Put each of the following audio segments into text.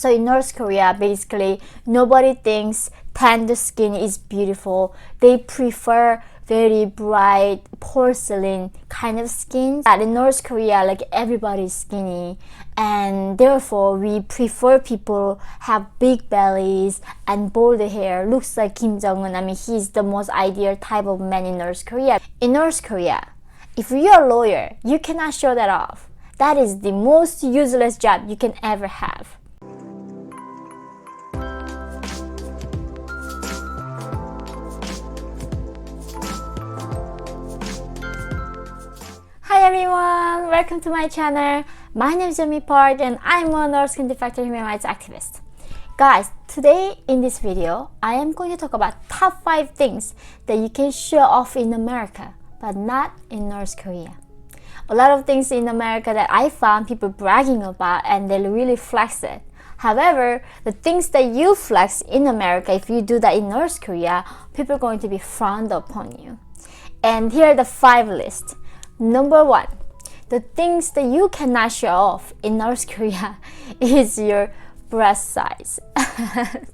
So in North Korea, basically, nobody thinks tanned skin is beautiful. They prefer very bright porcelain kind of skin. But in North Korea, like everybody's skinny, and therefore we prefer people have big bellies and bold hair. Looks like Kim Jong-un. I mean, he's the most ideal type of man in North Korea. In North Korea, if you're a lawyer, you cannot show that off. That is the most useless job you can ever have. Hi everyone, welcome to my channel. My name is Yeonmi Park and I'm a nurse skin defector human rights activist. Guys, today in this video, I am going to talk about top 5 things that you can show off in America, but not in North Korea. A lot of things in America that I found people bragging about and they really flex it. However, the things that you flex in America, if you do that in North Korea, people are going to be frowned upon you. And here are the 5 lists. Number 1, the things that you cannot show off in North Korea is your breast size.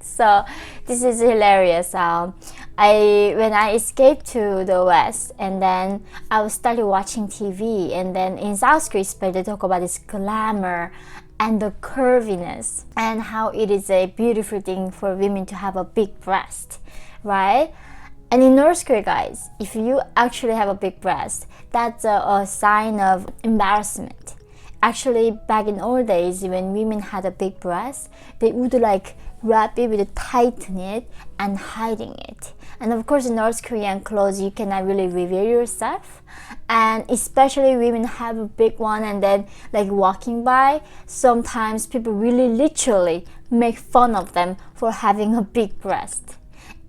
So this is hilarious. When I escaped to the West and then I started watching TV, and then in South Korea they talk about this glamour and the curviness and how it is a beautiful thing for women to have a big breast, right? And in North Korea, guys, if you actually have a big breast, that's a sign of embarrassment. Actually, back in old days, when women had a big breast, they would like wrap it with tighten it and hiding it. And of course, in North Korean clothes, you cannot really reveal yourself. And especially women have a big one and then like walking by, sometimes people really literally make fun of them for having a big breast.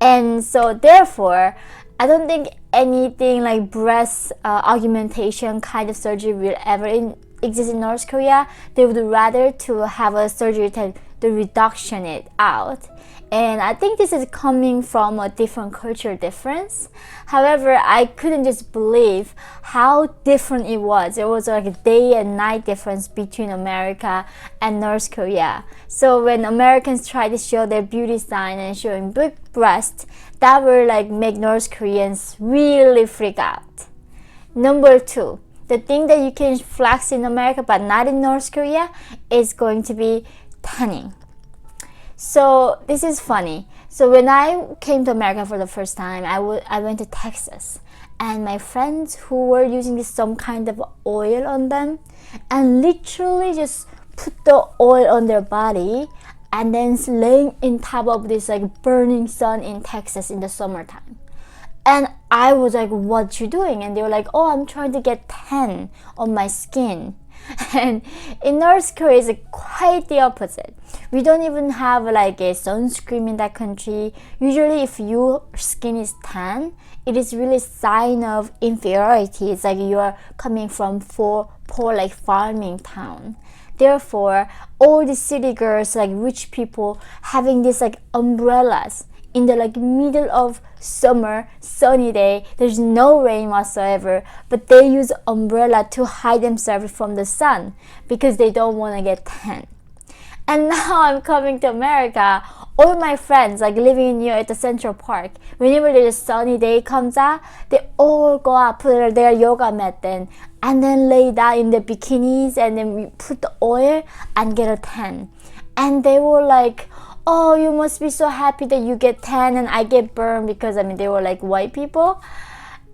And so therefore, I don't think anything like breast augmentation kind of surgery will ever exist in North Korea. They would rather to have a surgery to reduction it out. And I think this is coming from a different culture difference. However, I couldn't just believe how different it was. There was like a day and night difference between America and North Korea. So when Americans try to show their beauty sign and showing big breasts, that will like make North Koreans really freak out. Number 2, the thing that you can flex in America but not in North Korea is going to be tanning. So this is funny. So when I came to America for the first time, I went to Texas, and my friends who were using some kind of oil on them and literally just put the oil on their body and then laying in top of this like burning sun in Texas in the summertime. And I was like, what you doing? And they were like, oh, I'm trying to get tan on my skin. And in North Korea, it's quite the opposite. We don't even have like a sunscreen in that country. Usually if your skin is tan, it is really a sign of inferiority. It's like you are coming from poor like farming town. Therefore, all the city girls, like rich people, having these like umbrellas in the like middle of summer sunny day, there's no rain whatsoever, but they use umbrella to hide themselves from the sun because they don't want to get tan. And now I'm coming to America, all my friends like living near at the Central Park, whenever there's a sunny day comes out, they all go out, put their yoga mat then, and then lay down in the bikinis, and then we put the oil and get a tan. And they were like, oh, you must be so happy that you get tan and I get burned, because I mean they were like white people.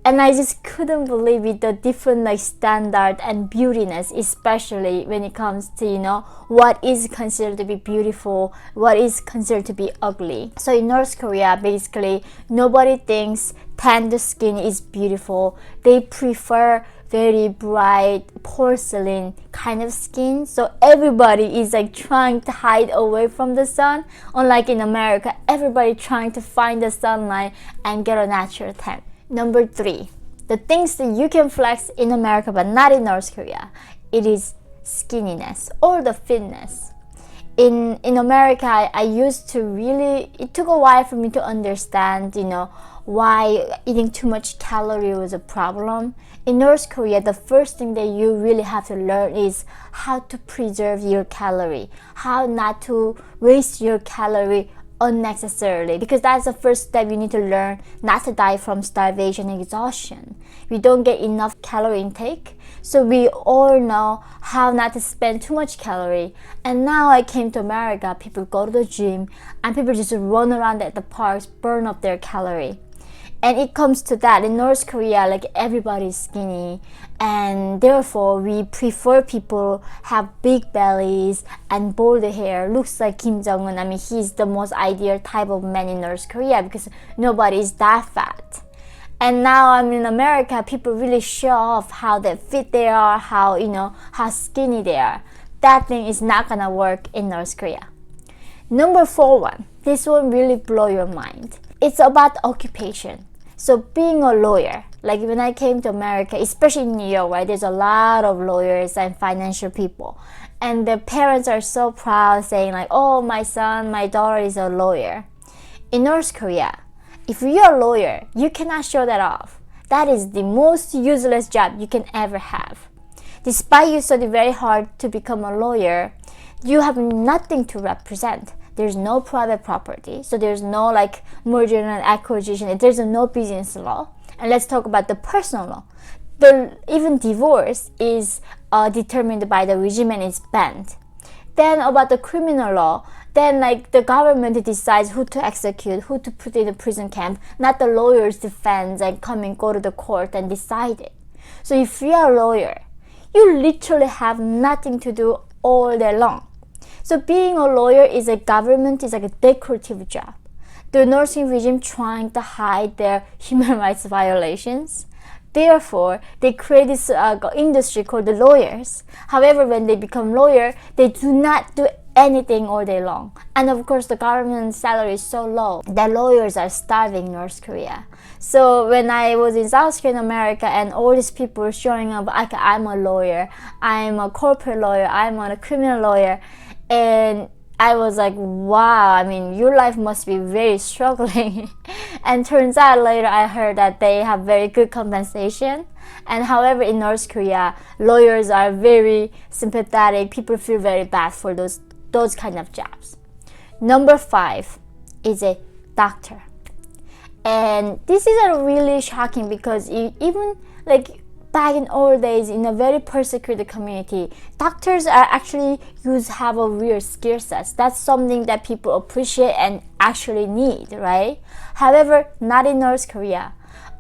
And I just couldn't believe it, the different like standard and beautiness, especially when it comes to, you know, what is considered to be beautiful, what is considered to be ugly. So in North Korea, basically nobody thinks tanned skin is beautiful. They prefer very bright porcelain kind of skin. So everybody is like trying to hide away from the sun. Unlike in America, everybody trying to find the sunlight and get a natural tan. Number 3, the things that you can flex in America but not in North Korea, it is skinniness or the fitness. in America, I used to really, it took a while for me to understand, why eating too much calorie was a problem. In North Korea, the first thing that you really have to learn is how to preserve your calorie, how not to waste your calorie unnecessarily, because that's the first step you need to learn, not to die from starvation and exhaustion. We don't get enough calorie intake, so we all know how not to spend too much calorie. And now I came to America, people go to the gym and people just run around at the parks, burn up their calorie. And it comes to that. In North Korea, like, everybody's skinny, and therefore we prefer people have big bellies and bold hair. Looks like Kim Jong-un. I mean, he's the most ideal type of man in North Korea because nobody is that fat. And now I'm in America, people really show off how they fit they are, how skinny they are. That thing is not gonna work in North Korea. Number 4 one. This one really blow your mind. It's about occupation. So being a lawyer, like when I came to America, especially in New York, right, there's a lot of lawyers and financial people. And the parents are so proud, saying like, oh, my son, my daughter is a lawyer. In North Korea, if you're a lawyer, you cannot show that off. That is the most useless job you can ever have. Despite you study very hard to become a lawyer, you have nothing to represent. There's no private property, so there's no like merger and acquisition. There's no business law. And let's talk about the personal law. Even divorce is determined by the regime and is banned. Then about the criminal law, then like the government decides who to execute, who to put in the prison camp, not the lawyers defend and come and go to the court and decide it. So if you are a lawyer, you literally have nothing to do all day long. So being a lawyer is a decorative job. The nursing regime trying to hide their human rights violations. Therefore, they create this industry called the lawyers. However, when they become lawyer, they do not do anything all day long. And of course, the government salary is so low that lawyers are starving in North Korea. So when I was in South Korea, America, and all these people were showing up, I'm a lawyer, I'm a corporate lawyer, I'm a criminal lawyer, and I was like, wow, I mean, your life must be very struggling. And turns out later I heard that they have very good compensation. And however, in North Korea, lawyers are very sympathetic. People feel very bad for those kind of jobs. Number 5 is a doctor. And this is a really shocking because even like back in old days, in a very persecuted community, doctors are actually have a real skill set. That's something that people appreciate and actually need, right? However, not in North Korea.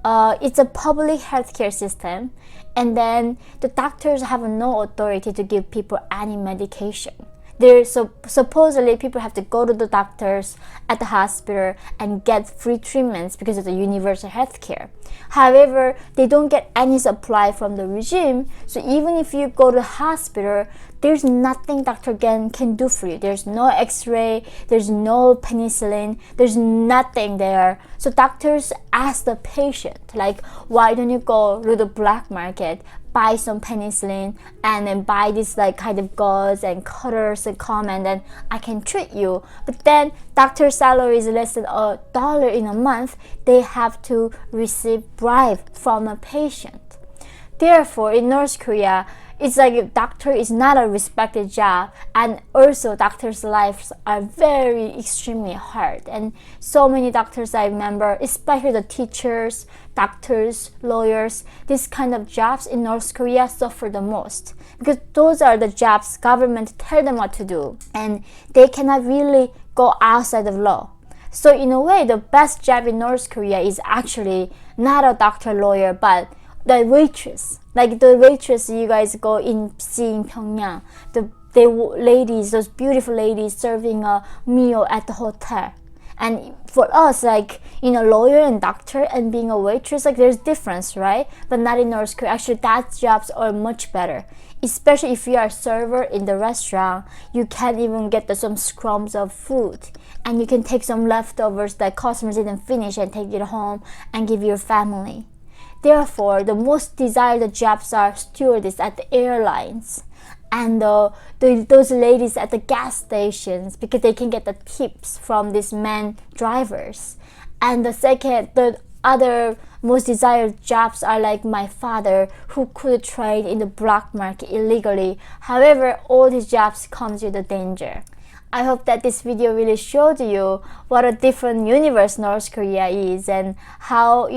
It's a public healthcare system, and then the doctors have no authority to give people any medication. Supposedly people have to go to the doctors at the hospital and get free treatments because of the universal health care. However, they don't get any supply from the regime, so even if you go to the hospital, there's nothing doctor can do for you. There's no x-ray, there's no penicillin, there's nothing there. So doctors ask the patient, like, why don't you go to the black market, buy some penicillin, and then buy this like kind of gauze and cutters and come, and then I can treat you. But then doctor's salary is less than $1 in a month. They have to receive bribe from a patient. Therefore, in North Korea, it's like a doctor is not a respected job, and also doctors' lives are very extremely hard. And so many doctors I remember, especially the teachers, doctors, lawyers, this kind of jobs in North Korea suffer the most because those are the jobs government tell them what to do, and they cannot really go outside of law. So in a way, the best job in North Korea is actually not a doctor, lawyer, but the waitress. Like the waitress you guys go in see in Pyongyang, the ladies, those beautiful ladies serving a meal at the hotel. And for us, like, lawyer and doctor and being a waitress, like there's difference, right? But not in North Korea. Actually, that jobs are much better. Especially if you are a server in the restaurant, you can even get some crumbs of food, and you can take some leftovers that customers didn't finish and take it home and give your family. Therefore, the most desired jobs are stewardess at the airlines. and those ladies at the gas stations, because they can get the tips from these men drivers. And the other most desired jobs are like my father, who could trade in the black market illegally. However, all these jobs comes with a danger. I hope that this video really showed you what a different universe North Korea is, and how,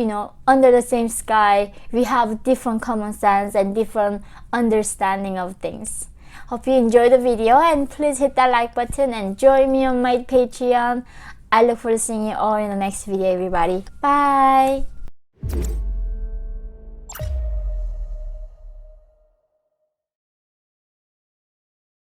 under the same sky, we have different common sense and different understanding of things. Hope you enjoyed the video, and please hit that like button and join me on my Patreon. I look forward to seeing you all in the next video, everybody. Bye!